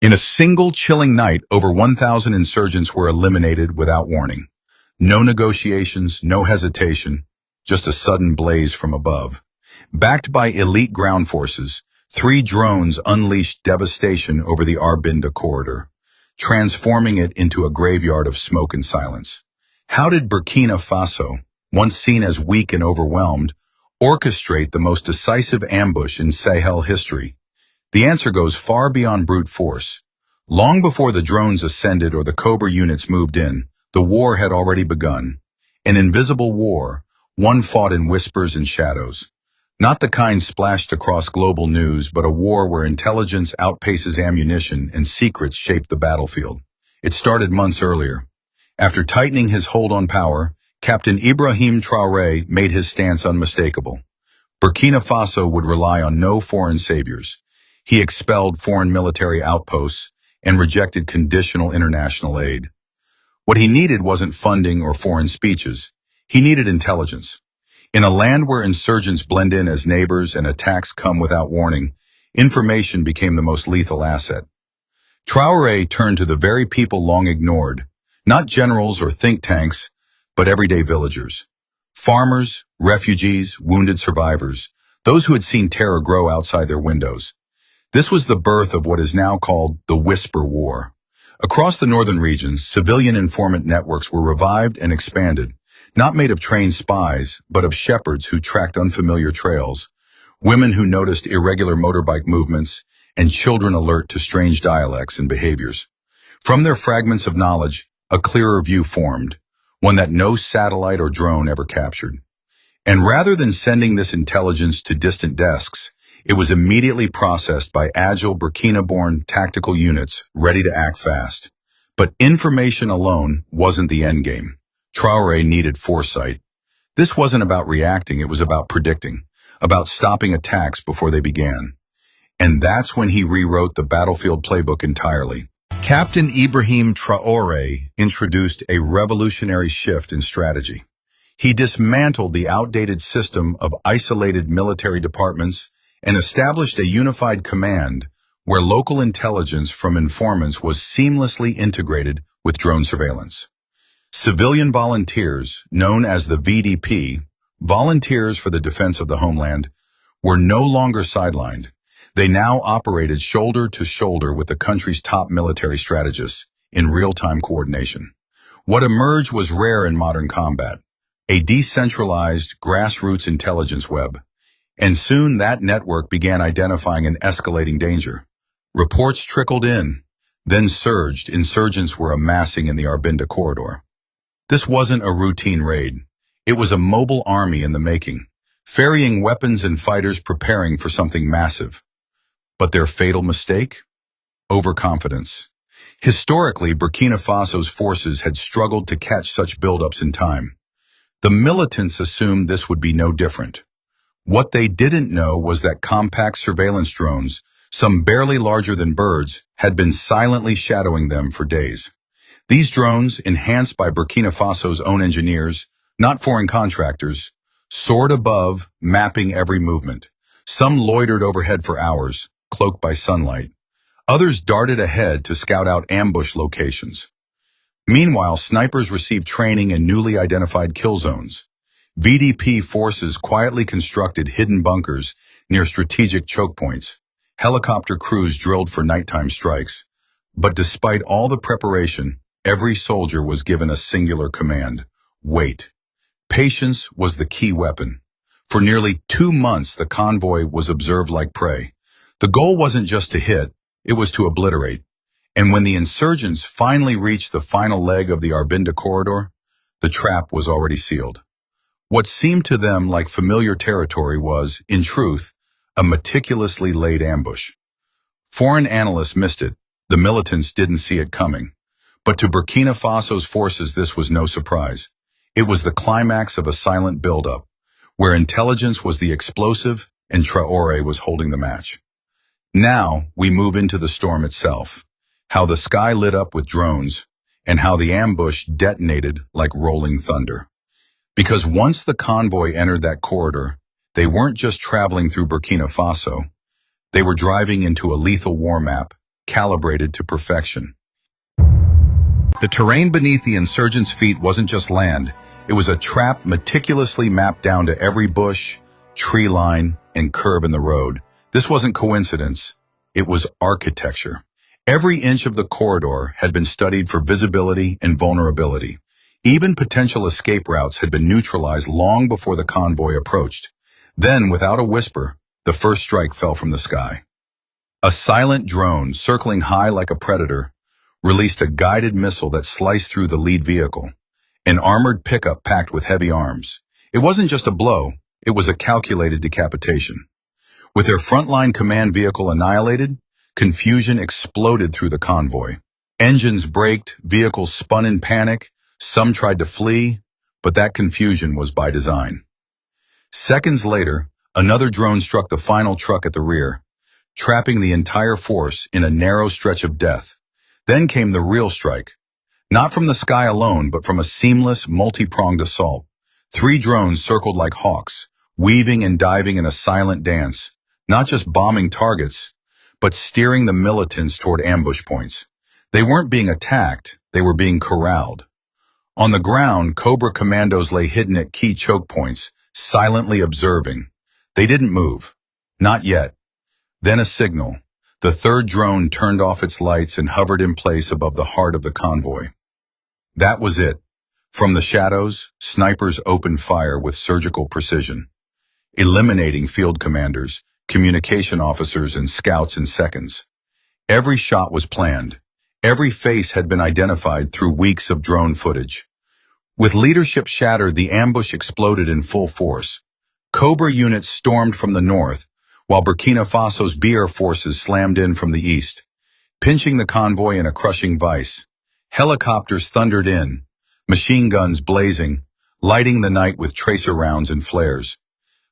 In a single chilling night, over 1,000 insurgents were eliminated without warning. No negotiations, no hesitation, just a sudden blaze from above. Backed by elite ground forces, 3 drones unleashed devastation over the Arbinda Corridor, transforming it into a graveyard of smoke and silence. How did Burkina Faso, once seen as weak and overwhelmed, orchestrate the most decisive ambush in Sahel history? The answer goes far beyond brute force. Long before the drones ascended or the Cobra units moved in, the war had already begun. An invisible war, one fought in whispers and shadows. Not the kind splashed across global news, but a war where intelligence outpaces ammunition and secrets shape the battlefield. It started months earlier. After tightening his hold on power, Captain Ibrahim Traoré made his stance unmistakable. Burkina Faso would rely on no foreign saviors. He expelled foreign military outposts and rejected conditional international aid. What he needed wasn't funding or foreign speeches. He needed intelligence. In a land where insurgents blend in as neighbors and attacks come without warning, information became the most lethal asset. Traoré turned to the very people long ignored, not generals or think tanks, but everyday villagers. Farmers, refugees, wounded survivors, those who had seen terror grow outside their windows. This was the birth of what is now called the Whisper War. Across the northern regions, civilian informant networks were revived and expanded, not made of trained spies, but of shepherds who tracked unfamiliar trails, women who noticed irregular motorbike movements, and children alert to strange dialects and behaviors. From their fragments of knowledge, a clearer view formed, one that no satellite or drone ever captured. And rather than sending this intelligence to distant desks, it was immediately processed by agile Burkina-born tactical units ready to act fast. But information alone wasn't the endgame. Traoré needed foresight. This wasn't about reacting, it was about predicting, about stopping attacks before they began. And that's when he rewrote the battlefield playbook entirely. Captain Ibrahim Traoré introduced a revolutionary shift in strategy. He dismantled the outdated system of isolated military departments and established a unified command where local intelligence from informants was seamlessly integrated with drone surveillance. Civilian volunteers, known as the VDP, Volunteers for the Defense of the Homeland, were no longer sidelined. They now operated shoulder to shoulder with the country's top military strategists in real-time coordination. What emerged was rare in modern combat, a decentralized, grassroots intelligence web. And soon that network began identifying an escalating danger. Reports trickled in, then surged. Insurgents were amassing in the Arbinda Corridor. This wasn't a routine raid. It was a mobile army in the making, ferrying weapons and fighters preparing for something massive. But their fatal mistake? Overconfidence. Historically, Burkina Faso's forces had struggled to catch such buildups in time. The militants assumed this would be no different. What they didn't know was that compact surveillance drones, some barely larger than birds, had been silently shadowing them for days. These drones, enhanced by Burkina Faso's own engineers, not foreign contractors, soared above, mapping every movement. Some loitered overhead for hours, cloaked by sunlight. Others darted ahead to scout out ambush locations. Meanwhile, snipers received training in newly identified kill zones. VDP forces quietly constructed hidden bunkers near strategic choke points. Helicopter crews drilled for nighttime strikes. But despite all the preparation, every soldier was given a singular command: wait. Patience was the key weapon. For nearly 2 months, the convoy was observed like prey. The goal wasn't just to hit, it was to obliterate. And when the insurgents finally reached the final leg of the Arbinda Corridor, the trap was already sealed. What seemed to them like familiar territory was, in truth, a meticulously laid ambush. Foreign analysts missed it. The militants didn't see it coming. But to Burkina Faso's forces, this was no surprise. It was the climax of a silent buildup, where intelligence was the explosive and Traoré was holding the match. Now we move into the storm itself, how the sky lit up with drones, and how the ambush detonated like rolling thunder. Because once the convoy entered that corridor, they weren't just traveling through Burkina Faso. They were driving into a lethal war map, calibrated to perfection. The terrain beneath the insurgents' feet wasn't just land. It was a trap meticulously mapped down to every bush, tree line, and curve in the road. This wasn't coincidence. It was architecture. Every inch of the corridor had been studied for visibility and vulnerability. Even potential escape routes had been neutralized long before the convoy approached. Then, without a whisper, the first strike fell from the sky. A silent drone, circling high like a predator, released a guided missile that sliced through the lead vehicle, an armored pickup packed with heavy arms. It wasn't just a blow, it was a calculated decapitation. With their frontline command vehicle annihilated, confusion exploded through the convoy. Engines braked, vehicles spun in panic, some tried to flee, but that confusion was by design. Seconds later, another drone struck the final truck at the rear, trapping the entire force in a narrow stretch of death. Then came the real strike, not from the sky alone, but from a seamless, multi-pronged assault. 3 drones circled like hawks, weaving and diving in a silent dance, not just bombing targets, but steering the militants toward ambush points. They weren't being attacked, they were being corralled. On the ground, Cobra commandos lay hidden at key choke points, silently observing. They didn't move. Not yet. Then a signal. The 3rd drone turned off its lights and hovered in place above the heart of the convoy. That was it. From the shadows, snipers opened fire with surgical precision, eliminating field commanders, communication officers, and scouts in seconds. Every shot was planned. Every face had been identified through weeks of drone footage. With leadership shattered, the ambush exploded in full force. Cobra units stormed from the north, while Burkina Faso's BR forces slammed in from the east, pinching the convoy in a crushing vice. Helicopters thundered in, machine guns blazing, lighting the night with tracer rounds and flares.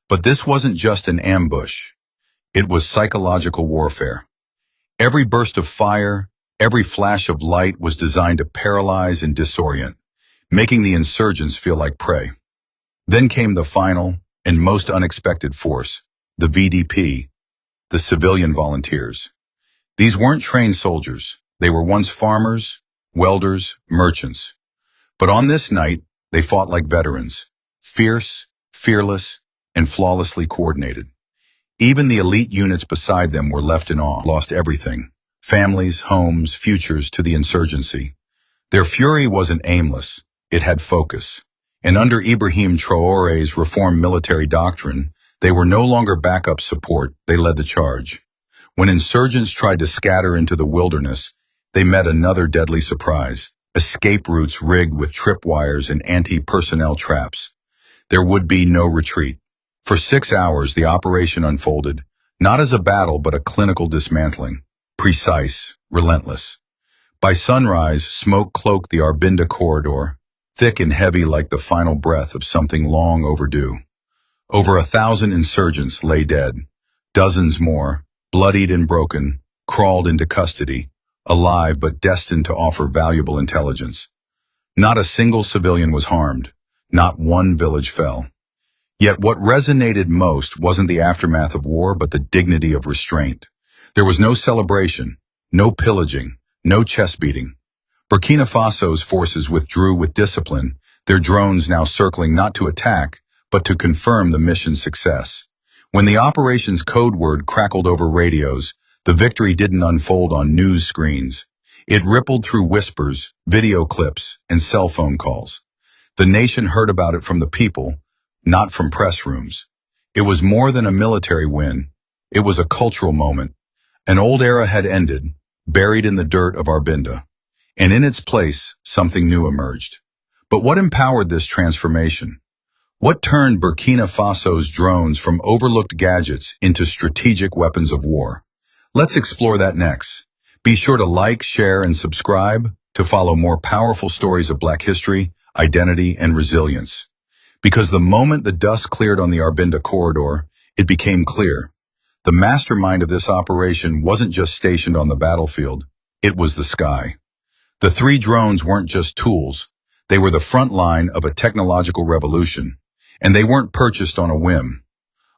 But this wasn't just an ambush. It was psychological warfare. Every burst of fire, every flash of light was designed to paralyze and disorient, making the insurgents feel like prey. Then came the final and most unexpected force, the VDP, the civilian volunteers. These weren't trained soldiers. They were once farmers, welders, merchants. But on this night, they fought like veterans, fierce, fearless, and flawlessly coordinated. Even the elite units beside them were left in awe, lost everything, families, homes, futures to the insurgency. Their fury wasn't aimless, it had focus. And under Ibrahim Traoré's reform military doctrine, they were no longer backup support, they led the charge. When insurgents tried to scatter into the wilderness, they met another deadly surprise, escape routes rigged with tripwires and anti-personnel traps. There would be no retreat. For 6 hours, the operation unfolded, not as a battle but a clinical dismantling, precise, relentless. By sunrise, smoke cloaked the Arbinda Corridor, thick and heavy like the final breath of something long overdue. Over 1,000 insurgents lay dead. Dozens more, bloodied and broken, crawled into custody, alive but destined to offer valuable intelligence. Not a single civilian was harmed. Not one village fell. Yet what resonated most wasn't the aftermath of war, but the dignity of restraint. There was no celebration, no pillaging, no chest beating. Burkina Faso's forces withdrew with discipline, their drones now circling not to attack, but to confirm the mission's success. When the operation's code word crackled over radios, the victory didn't unfold on news screens. It rippled through whispers, video clips, and cell phone calls. The nation heard about it from the people, not from press rooms. It was more than a military win. It was a cultural moment. An old era had ended, buried in the dirt of Arbinda. And in its place, something new emerged. But what empowered this transformation? What turned Burkina Faso's drones from overlooked gadgets into strategic weapons of war? Let's explore that next. Be sure to like, share, and subscribe to follow more powerful stories of Black history, identity, and resilience. Because the moment the dust cleared on the Arbinda Corridor, it became clear. The mastermind of this operation wasn't just stationed on the battlefield, it was the sky. The 3 drones weren't just tools, they were the front line of a technological revolution. And they weren't purchased on a whim.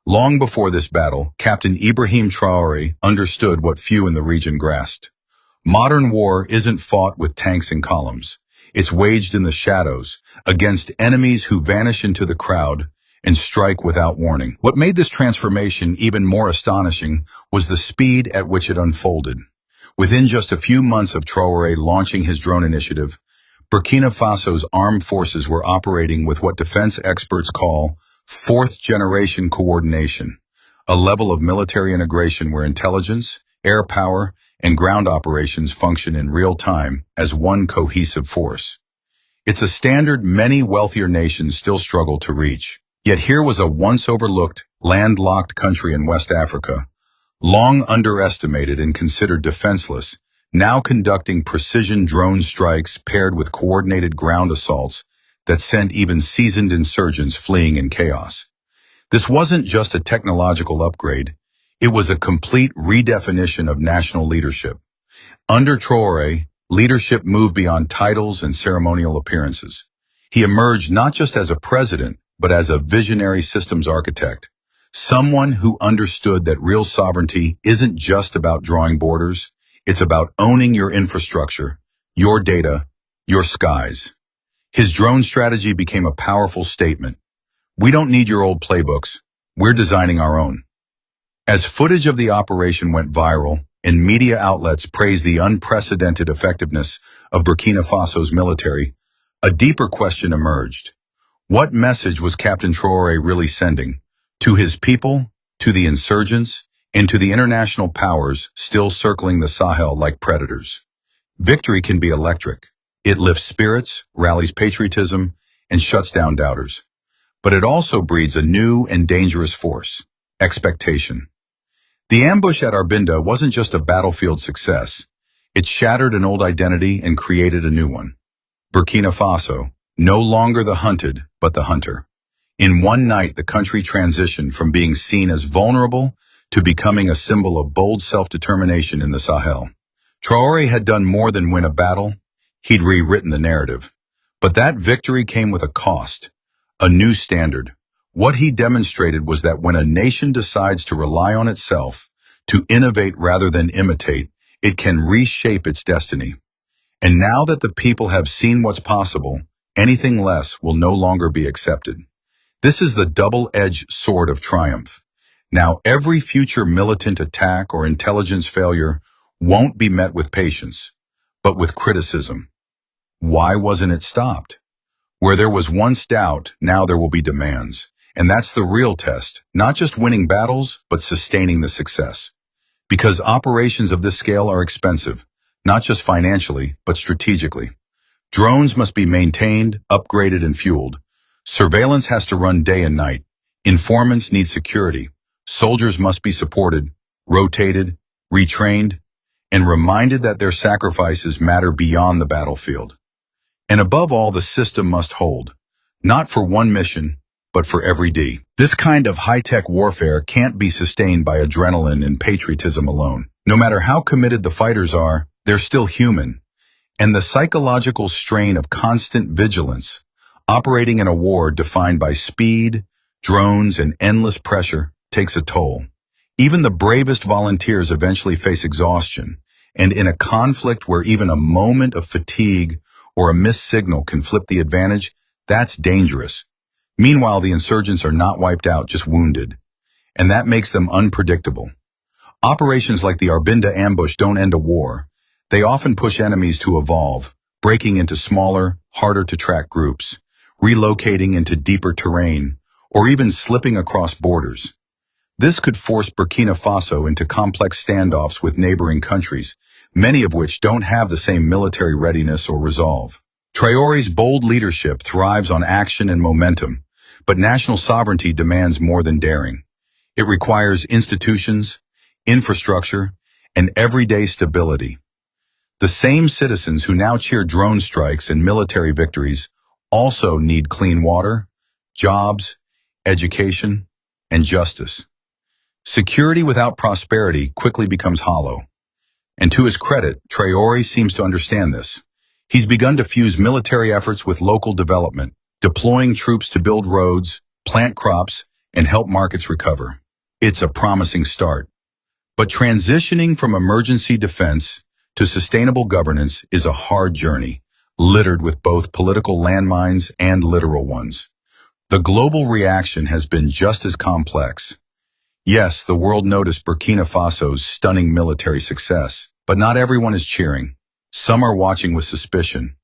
Long before this battle, Captain Ibrahim Traoré understood what few in the region grasped. Modern war isn't fought with tanks and columns. It's waged in the shadows, against enemies who vanish into the crowd and strike without warning. What made this transformation even more astonishing was the speed at which it unfolded. Within just a few months of Traoré launching his drone initiative, Burkina Faso's armed forces were operating with what defense experts call fourth-generation coordination, a level of military integration where intelligence, air power, and ground operations function in real time as one cohesive force. It's a standard many wealthier nations still struggle to reach. Yet here was a once-overlooked, landlocked country in West Africa, long underestimated and considered defenseless, now conducting precision drone strikes paired with coordinated ground assaults that sent even seasoned insurgents fleeing in chaos. This wasn't just a technological upgrade, it was a complete redefinition of national leadership. Under Traoré, leadership moved beyond titles and ceremonial appearances. He emerged not just as a president, but as a visionary systems architect, someone who understood that real sovereignty isn't just about drawing borders, it's about owning your infrastructure, your data, your skies. His drone strategy became a powerful statement. We don't need your old playbooks, we're designing our own. As footage of the operation went viral and media outlets praised the unprecedented effectiveness of Burkina Faso's military, a deeper question emerged. What message was Captain Traoré really sending? To his people, to the insurgents, and to the international powers still circling the Sahel like predators. Victory can be electric. It lifts spirits, rallies patriotism, and shuts down doubters. But it also breeds a new and dangerous force, expectation. The ambush at Arbinda wasn't just a battlefield success. It shattered an old identity and created a new one. Burkina Faso, no longer the hunted, but the hunter. In one night, the country transitioned from being seen as vulnerable to becoming a symbol of bold self-determination in the Sahel. Traoré had done more than win a battle. He'd rewritten the narrative. But that victory came with a cost, a new standard. What he demonstrated was that when a nation decides to rely on itself, to innovate rather than imitate, it can reshape its destiny. And now that the people have seen what's possible, anything less will no longer be accepted. This is the double-edged sword of triumph. Now, every future militant attack or intelligence failure won't be met with patience, but with criticism. Why wasn't it stopped? Where there was once doubt, now there will be demands. And that's the real test, not just winning battles, but sustaining the success. Because operations of this scale are expensive, not just financially, but strategically. Drones must be maintained, upgraded, and fueled. Surveillance has to run day and night. Informants need security. Soldiers must be supported, rotated, retrained, and reminded that their sacrifices matter beyond the battlefield. And above all, the system must hold, not for one mission, but for every day. This kind of high-tech warfare can't be sustained by adrenaline and patriotism alone. No matter how committed the fighters are, they're still human. And the psychological strain of constant vigilance, operating in a war defined by speed, drones, and endless pressure, takes a toll. Even the bravest volunteers eventually face exhaustion, and in a conflict where even a moment of fatigue or a missed signal can flip the advantage, that's dangerous. Meanwhile, the insurgents are not wiped out, just wounded, and that makes them unpredictable. Operations like the Arbinda ambush don't end a war. They often push enemies to evolve, breaking into smaller, harder-to-track groups, relocating into deeper terrain, or even slipping across borders. This could force Burkina Faso into complex standoffs with neighboring countries, many of which don't have the same military readiness or resolve. Traoré's bold leadership thrives on action and momentum, but national sovereignty demands more than daring. It requires institutions, infrastructure, and everyday stability. The same citizens who now cheer drone strikes and military victories also need clean water, jobs, education, and justice. Security without prosperity quickly becomes hollow. And to his credit, Traoré seems to understand this. He's begun to fuse military efforts with local development, deploying troops to build roads, plant crops, and help markets recover. It's a promising start. But transitioning from emergency defense to sustainable governance is a hard journey, littered with both political landmines and literal ones. The global reaction has been just as complex. Yes, the world noticed Burkina Faso's stunning military success, but not everyone is cheering. Some are watching with suspicion.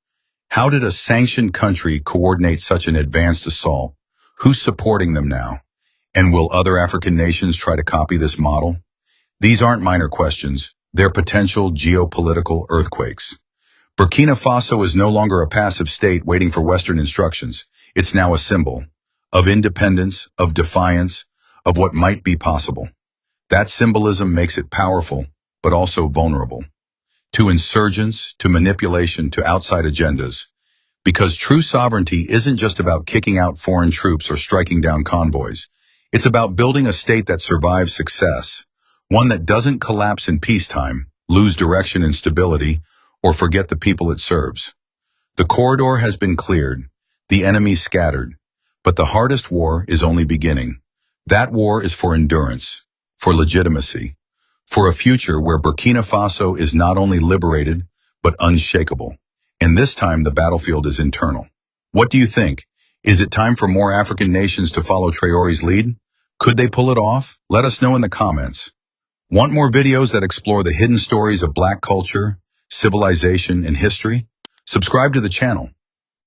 How did a sanctioned country coordinate such an advanced assault? Who's supporting them now? And will other African nations try to copy this model? These aren't minor questions. They're potential geopolitical earthquakes. Burkina Faso is no longer a passive state waiting for Western instructions. It's now a symbol of independence, of defiance, of what might be possible. That symbolism makes it powerful, but also vulnerable. To insurgents, to manipulation, to outside agendas. Because true sovereignty isn't just about kicking out foreign troops or striking down convoys. It's about building a state that survives success, one that doesn't collapse in peacetime, lose direction in stability, or forget the people it serves. The corridor has been cleared, the enemy scattered, but the hardest war is only beginning. That war is for endurance, for legitimacy, for a future where Burkina Faso is not only liberated, but unshakable. And this time the battlefield is internal. What do you think? Is it time for more African nations to follow Traoré's lead? Could they pull it off? Let us know in the comments. Want more videos that explore the hidden stories of Black culture, civilization, and history? Subscribe to the channel.